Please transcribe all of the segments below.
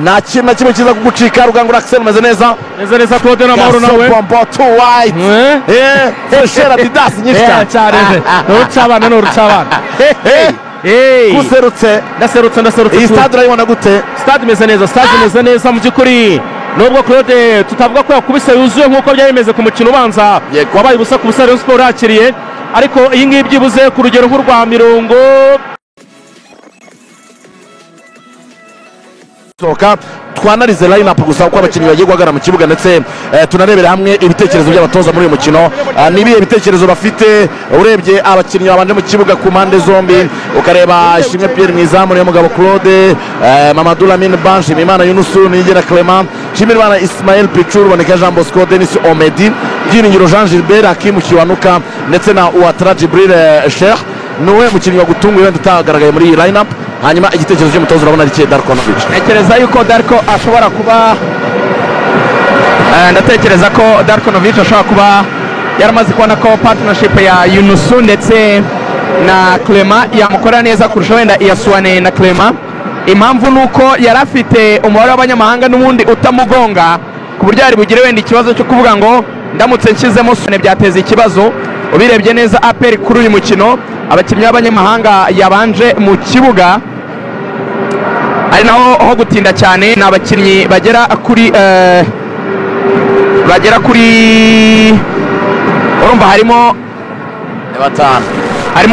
nta kintu na kimwe kiza kugucika. Rugangura Axel umeze neza Claude n'amahoro nawe Pompo too white freshera Adidas nyinshi cyane n'urucabana kuserutse ndaserutse iyi stade urayibona gute? stade imeze neza mu by'ukuri nubwo Claude tutavuga ko yakubise yuzuye nk'uko byari bimeze ku mukino ubanza wabaye ubusa ku busa Rayon Sport yakiriye, ariko iyi ngiyi byibuze ku rugero nk'urwa mirongo soka twanarize line up gusa uko abakinnyi bagiye guhagarara mu kibuga, ndetse tunarebera hamwe ibitekerezo by'abatoza muri uyu mukino. Nibiye ibitekerezo bafite urebye abakinnyi babanje mu kibuga ku mpande zombi, ukareba Ishimwe Pierre Mwizamu, Niyomugabo Claude, Mamadou Lamine Banshi, Imana Yunusu, Niyigena Clement, Nshimirimana Ismael Pichu, Ruboneka Jean Bosco, Denis Omedi, Byiringiro Jean Gilbert, Hakim Kiwanuka ndetse na Ouattara Djibril Cheikh. Niwe mukinnyi wagutunguye wenda utagaragaye muri iyi line up. Hanyuma igitekerezo cy'umutoza urabona ari cye Darkonovic. Ntekereza yuko Darko ashobora kuba ndatekereza ko Darkonovic ashobora kuba yaramaze kubona ko partnership ya Yunusu ndetse na Clement yamukorera neza kurusha wenda iyasuwane na Clement. Impamvu nuko yari afite umubare w'abanyamahanga n'ubundi utamugonga ku buryo yari bugire wenda ikibazo cyo kuvuga ngo ndamutse nshyizemo Sone byateza ikibazo. Ubirebye neza APR kuri uyu mukino abakinnyi b'abanyamahanga yabanje mu kibuga ari naho ho gutinda cyane, ni abakinnyi bagera kuri urumva harimo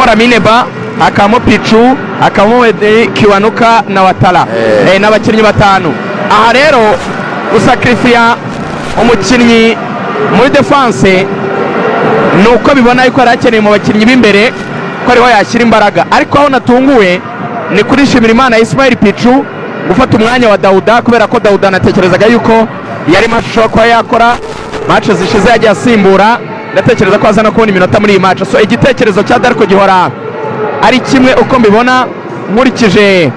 Lamine Ba, hakamo Pichu, hakamo Kiwanuka na Ouattara, n'abakinnyi batanu. Aha rero gusakrifiya umukinnyi muri defense nuko bibona yuko arakeneye mu bakinnyi b'imbere ko ariho yashyira imbaraga, ariko aho natunguwe ni kuri Nshimirimana Ismael Pichu gufata umwanya wa Dauda, kubera ko Dauda natekerezaga yuko yari mashusho ko yakora match zishize yagiye asimbura, ndatekereza ko azana kubona iminota muri iyi match. So igitekerezo cya Darko gihora ari kimwe uko mbibona nkurikije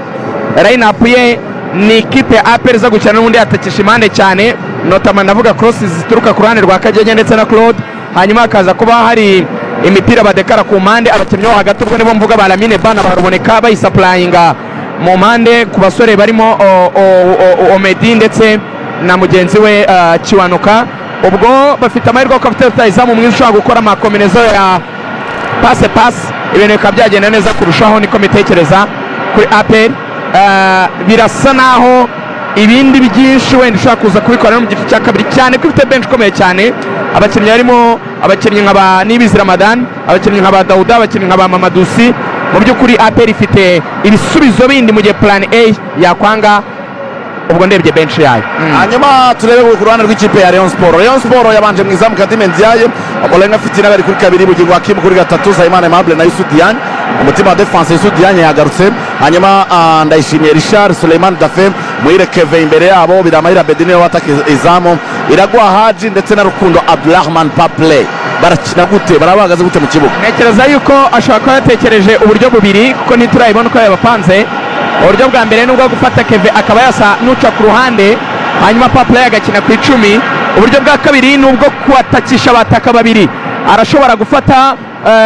line up ye, ni ikipe ya APR za gukina n'undi yatakisha impande cyane, notama navuga crosses zituruka ku ruhande rwa Kagege ndetse na Claude, hanyuma hakaza kuba hari imipira badekara ku mpande. Abakinnyi bo hagati ubwo nibo mvuga ba Lamine Bana baraboneka bayisapurayinga mu mpande ku basore barimo Omedi ndetse na mugenzi we Kiwanuka. Ubwo bafite amahirwe ko bafite rutahizamu mwiza ushobora gukora amakombinezo ya passe ibintu bikaba byagenda neza kurushaho, niko mitekereza kuri APR. Birasa naho ibindi byinshi wenda ushobora kuza kubikora mu gice cya kabiri cyane ko ifite bench ikomeye cyane. Abakinnyi harimo abakinnyi nk'aba Nibizi Ramadan, abakinnyi nk'aba Dauda, abakinnyi nk'aba Mamadusi. Mu by'ukuri APR ifite ibisubizo bindi mu gihe plan A yakwanga, ubwo ndebye bench yayo. Hanyuma turebe ku ruhande rw'ikipe ya Rayon Sport. Rayon Sport yabanje mu izamu Kadime Ndiaye, Obolenga afite inabari kuri kabiri, Bugingo Hakim kuri gatatu, Zayimana Aimable na Youssou Diagne. Umutima wa defense Youssou Diagne yagarutse. Hanyuma Ndayishimiye Richard, Suleiman Dafe, Muhire Keve imbere yabo, Biramahira Bedine wataka izamu, Iragwa Haji ndetse na Rukundo Abdulrahman Papley. Barakina gute, barabagaze gute mu kibuga? Ntekereza yuko ashobora kuba yatekereje uburyo bubiri kuko ntiturayibona uko yabapanze. Uburyo bwa mbere nubwo gufata Keve akaba yasa nuca ku ruhande, hanyuma Papley agakina ku 10. Uburyo bwa kabiri nubwo kuatakisha abataka babiri, arashobora gufata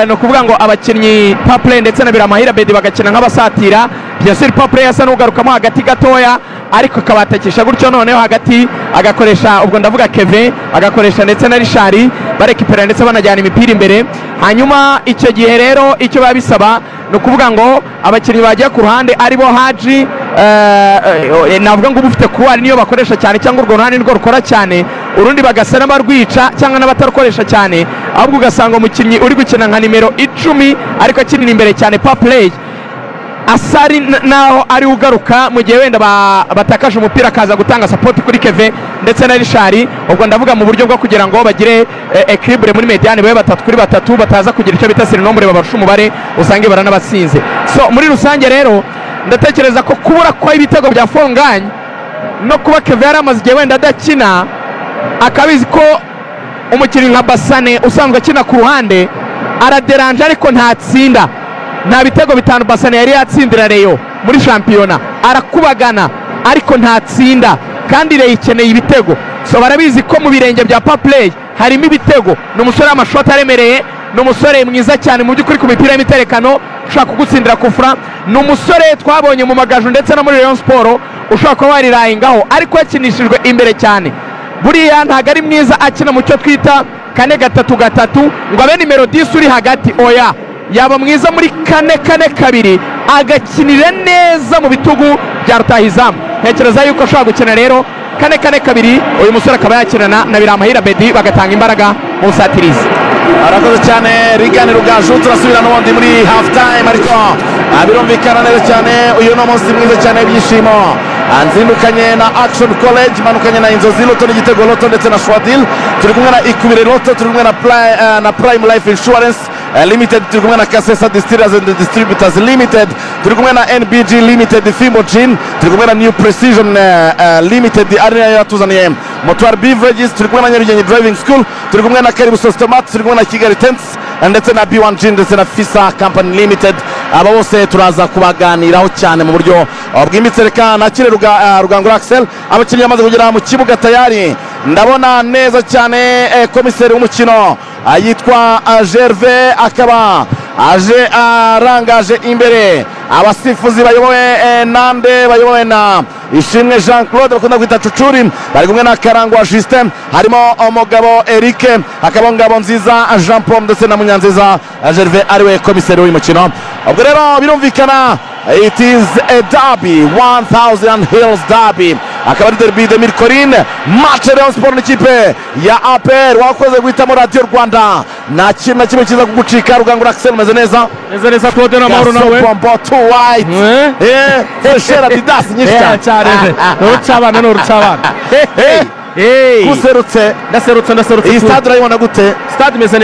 no kuvuga ngo abakinnyi Papley ndetse na Biramahira Bedi bagakina nk'abasatira. Bien sûr Papley yasa n'ugarukamo hagati gatoya, ariko akabatakisha gutyo noneho hagati agakoresha, ubwo ndavuga Keve agakoresha ndetse na Richard barekipera ndetse banajyana imipira imbere. Hanyuma icyo gihe rero icyo babisaba no kuvuga ngo abakinnyi bagiye ku ruhande aribo Haji, navuga ngo ufite kuwari niyo bakoresha cyane, cyangwa urwo ruhande nirwo rukora cyane, urundi bagasa n'abarwica cyangwa n'abatarukoresha cyane, ahubwo ugasanga umukinnyi uri gukina nka nimero 10 ariko akinira imbere cyane Papley asari naho ari ugaruka mu gihe wenda batakaje umupira akaza gutanga support kuri Keve ndetse na Richard. Ubwo ndavuga mu buryo bwo kugira ngo bagire equilibre muri mediane, babe 3 kuri 3 bataza kugira icyo bita sirinombre babarusha umubare usange baranabatsinze. So muri rusange rero ndatekereza ko kubura kwa ibitego bya Fonganye no kuba Keve yaramaze igihe wenda adakina, akabizi ko umukinnyi nka Basane usanzwe akina ku ruhande araderanje ariko ntatsinda. Nta bitego bitanu Basane yari yatsindira Rayon muri shampiyona, arakubagana ariko ntatsinda, kandi Rayon ikeneye ibitego. So barabizi ko mu birenge bya Papley harimo ibitego, ni umusore w'amashoti aremereye, ni umusore mwiza cyane mu by'ukuri ku mipira y'imiterekano ushaka kugutsindira kufura, ni umusore twabonye mu magaju ndetse no muri Rayon Sport ushobora kuba warirayingaho ariko yakinishijwe imbere cyane. Buriya ntabwo ari mwiza akina mu cyo twita 4-3-3 ngo abe nimero 10 uri hagati, oya yaba mwiza muri 4-4-2 agakinira neza mu bitugu bya rutahizamu. Ntekereza yuko ashobora gukina rero 4-4-2 uyu musore akaba yakinana na Biramahira Bedi bagatanga imbaraga mu busatirizi. arakoze cyane Rigani Rugaju. Turasubira n'ubundi muri half time ariko birumvikana neza cyane uyu ni umunsi mwiza cyane w'ibyishimo. Nzindukanye na Action College, manukanye na Inzozi Loto n'Igitego Loto ndetse na Shwadil, turi kumwe na Ikubire Loto, turi kumwe na Prime Life Insurance Limited, turi kumwe na Kasesa Distillers and Distributors Limited, turi kumwe na NBG Limited Fimbo Gin, turi kumwe na New Precision Limited ari nayo yatuzaniye Motoire Beverages, turi kumwe na Nyarugenge Driving School, turi kumwe na Karibu Sostomat, turi kumwe na Kigali Tents ndetse na B1 Gin ndetse na Fisa Company Limited. Aba bose turaza kubaganiraho cyane mu buryo bwimbitse. Reka nakire Rugangura Axel, abakinnyi bamaze kugera mu kibuga tayari. Ndabona neza cyane komiseri w'umukino yitwa Gervais akaba aje arangaje imbere abasifuzi bayobowe Nande, bayobowe na Ishimwe Jean Claude bakunda kwita Cucuri, bari kumwe na Karangwa Justin, harimo umugabo Eric, hakaba Ngabo Nziza Jean Paul ndetse na Munyanziza Gervais ariwe komiseri w'uyu mukino. Ubwo rero birumvikana it is a derby, 1000 Hills derby, akaba ari derby de Mircoline, match Rayon Sport n'ikipe ya APR. Wakoze guhitamo Radio Rwanda, nta kintu na kimwe kiza kugucika. Rugangura Axel umeze neza? Neza neza Claude na Mauro nawe. Pompo too white. Freshera Adidas nyinshi cyane. Urucabana n'urucabana. Kuserutse. Ndaserutse. Iyi stade urayibona gute? Stade imeze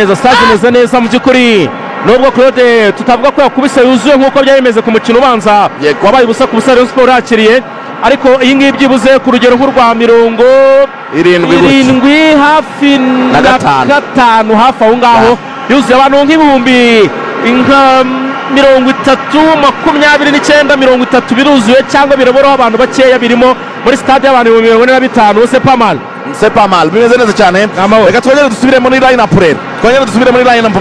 neza mu by'ukuri. Nubwo Claude tutavuga ko yakubise yuzuye nk'uko byari bimeze ku mukino ubanza wabaye ubusa ku busa Rayon Sport yakiriye, ariko iyi ngiyi byibuze ku rugero nk'urwa 70 hafi na 5 hafi aho ngaho yuzuye abantu nk'ibihumbi 30, 29 biruzuye cyangwa biraburaho abantu bakeya birimo muri stade y'abantu 45. C'est pas mal, bimeze neza cyane. Reka twongere dusubire muri line up rero,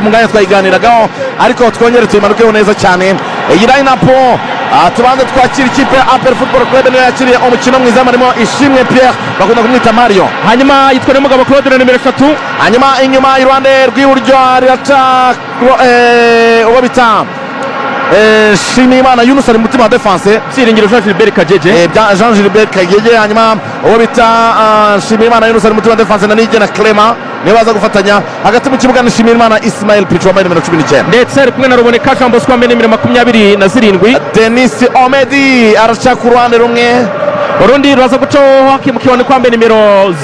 mu mwanya twayiganiragaho, ariko twongere tuyimanukeho neza cyane. Iyi line up tubanze twakira ikipe APR Football Club niyo yakiriye umukino mwiza, marimo Ishimwe Pierre bakunda kumwita Mario, hanyuma yitwa n'umugabo Claude na nimero 3, hanyuma inyuma iruhande rw'iburyo riraca uwo bita Shimimana Yunus ari mutima wa defense, Byiringiro Jean Gilbert Kajeje, Jean Gilbert Kajeje, hanyuma uwo bita Shimimana Yunus ari mutima wa defense na Nigena Clement niyo baza gufatanya hagati mu kibuga. Shimimana Ismail Pichu wambaye nimero 19 ndetse ari kumwe na Ruboneka Jean Bosco wambaye nimero 27. Denis Omedi araca ku ruhande rumwe, urundi ruraza gucaho hakimukibone kwambaye nimero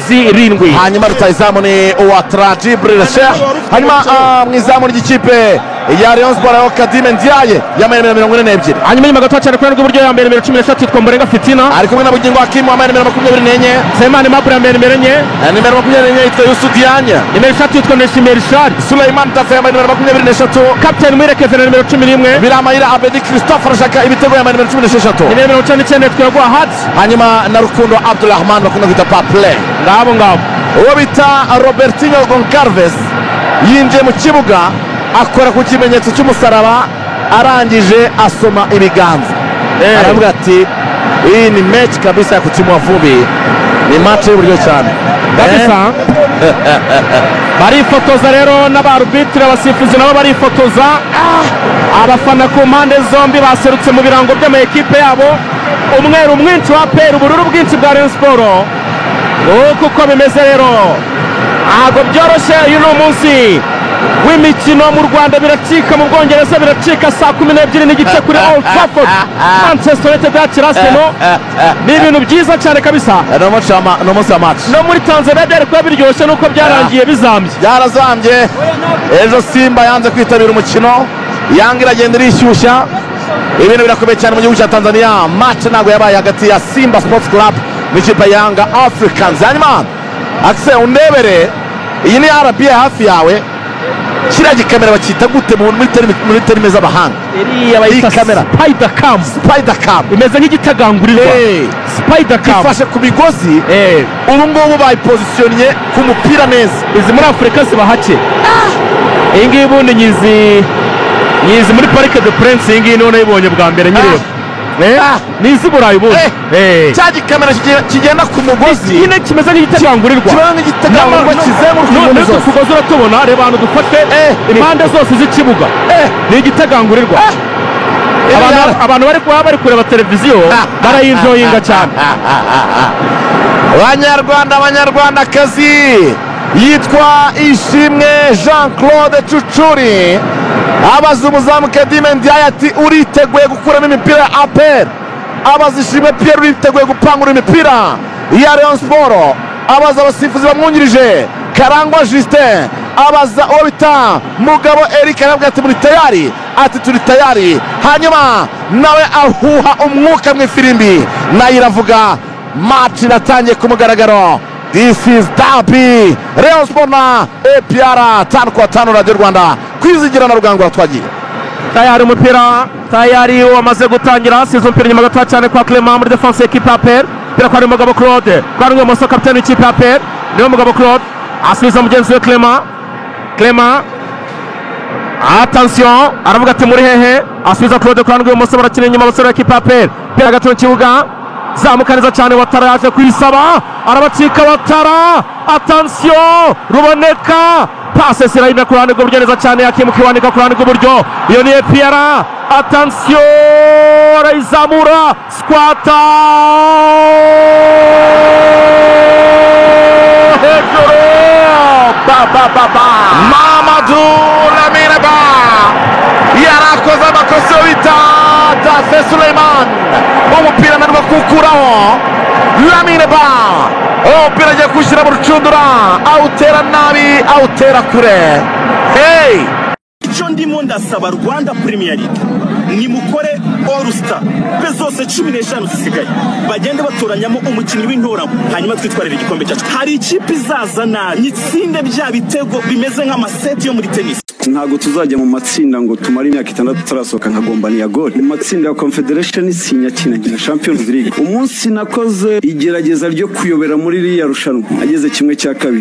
7. hanyuma rutayizamu ni uwa Trajibril Sheikh, hanyuma mu izamu ry'ikipe ya Rayon Sport Kadime Ndiaye yambaye nimero 42. hanyuma nyuma gato cyane kuri rw'iburyo yambaye nimero 13 yitwa Mborenga Fitina, ari kumwe na Bugingo Hakim wambaye nimero 24. Semane Mabura yambaye nimero 4, nimero 24 yitwa Yusuf Diagne, nimero 3 yitwa Neshimir Rishad, Suleiman Tafe yambaye nimero 23, Captain Mwireke na nimero 11, Biramahira Abedi Christophe arashaka ibitego yambaye nimero 16, nimero 99 twagwa Hats, hanyuma na Rukundo Abdulrahman bakunda kwita Paple. ngabo uwo bita Robertinho Goncalves yinjiye mu kibuga akora ku kimenyetso cy'umusaraba, arangije asoma ibiganza, aravuga ati iyi ni match kabisa ya kutimu Vumbi, ni match y'uburyo cyane kabisa. Barifotoza rero n'abarbitre abasifuzi nabo barifotoza, abafana ku mpande zombi baserutse mu birango by'amakipe yabo, umweru mwinshi wa APR, ubururu bwinshi bwa Rayon Sport. Kuko bimeze rero ntabwo byoroshye. uyu ni umunsi w'imikino mu Rwanda, biracika mu Bwongereza, biracika saa 12 n'igice kuri Old Trafford, Manchester United yakira Arsenal. Ni ibintu byiza cyane kabisa. no munsi wa match no muri Tanzania byari kuba biryoshye nuko byarangiye byarazambye. Ejo Simba yanze kwitabira umukino, Yanga iragenda irishyushya, ibintu birakomeye cyane mu gihugu cya Tanzania. Match ntabwo yabaye hagati ya Simba Sports Club n'ikipe ya Yanga Africans. hanyuma Axel undebere, iyi ni RBA hafi yawe, kiriya gikamera bakita gute muri terime z'abahanga? iyi kamera Spider Cam imeze nk'igitagangurirwa. Spider Cam ifashe ku migozi, ubu ngubu bayipozisiyonye ku mupira neza. izi muri Afurika ziba hake, iyi ngiyi ubundi nyizi muri parike de prince. iyi ngiyi niho nayibonye bwa mbere nyireba. ni iz'i burayi ubundi. cya gikamera kigenda ku mugozi nyine kimeze nk'igitagangurirwa. kimeze nk'igitagangurirwa kizenguruka umuntu zose. tugozi uratubona, reba ahantu dufate impande zose z'ikibuga. ni igitagangurirwa. abantu bari kureba televiziyo barayinjoyinga cyane. abanyarwandakazi yitwa Ishimwe Jean Claude Cucuri abaza umuzamu Kedime Ndiaye ati uriteguye gukuramo imipira ya APR. abaza Ishimwe Pierre uriteguye gupangura imipira ya Rayon Sport. abaza abasifuzi bamwungirije Karangwa Justin. abaza uwo bita Mugabo Eric arabwira ati muri tayari, ati turi tayari. hanyuma nawe ahuha umwuka mu ifirimbi nayo iravuga match iratangiye ku mugaragaro. This is derby Rayon Sport na APR 5-5 Radio Rwanda kwizigira na Rugango twagiye. Tayari umupira tayari wamaze gutangira. size umupira inyuma gato cyane kwa Clement muri defense y'equipe ya APR. Pira kwa Mugabo Claude, kwa Musa kapiteni w'ikipe ya APR. niyo Mugabo Claude asubiza mugenzi we Clement. attention aravuga ati muri hehe. asubiza Claude kwa Musa, barakina inyuma abasore b'equipe ya APR. pira gato mu kibuga zamuka neza cyane. Watara yaje kwisaba arabacika. Watara attention Ruboneka pase sirayina ku ruhande rw'uburyo neza cyane. Hakimu Kiwanika ku ruhande rw'uburyo. iyo ni APR. attention arayizamura squata hejuru. Mamadou Lamine Ba yarakoze amakosa bita Tafe Suleiman. umupira narwo kukuraho Lamine Ba. umupira agiye kushyira mu rucundura. awutera nabi, awutera kure. icyo ndimo ndasaba Rwanda Premier League nimukore All Star pe zose 15 zisigaye bagende batoranyamo umukinnyi w'intoramo hanyuma twitwarira igikombe cyacu. hari ikipe izazana nitsinde bya bitego bimeze nk'amaseti yo muri tennis. ntago tuzajya mu matsinda ngo tumare imyaka 6 turasohoka nka gombani ya gol. mu matsinda ya Confederation sinyakina na Champions League. umunsi nakoze igerageza ryo kuyobera muri iriya rushanwa ageze kimwe cya kabiri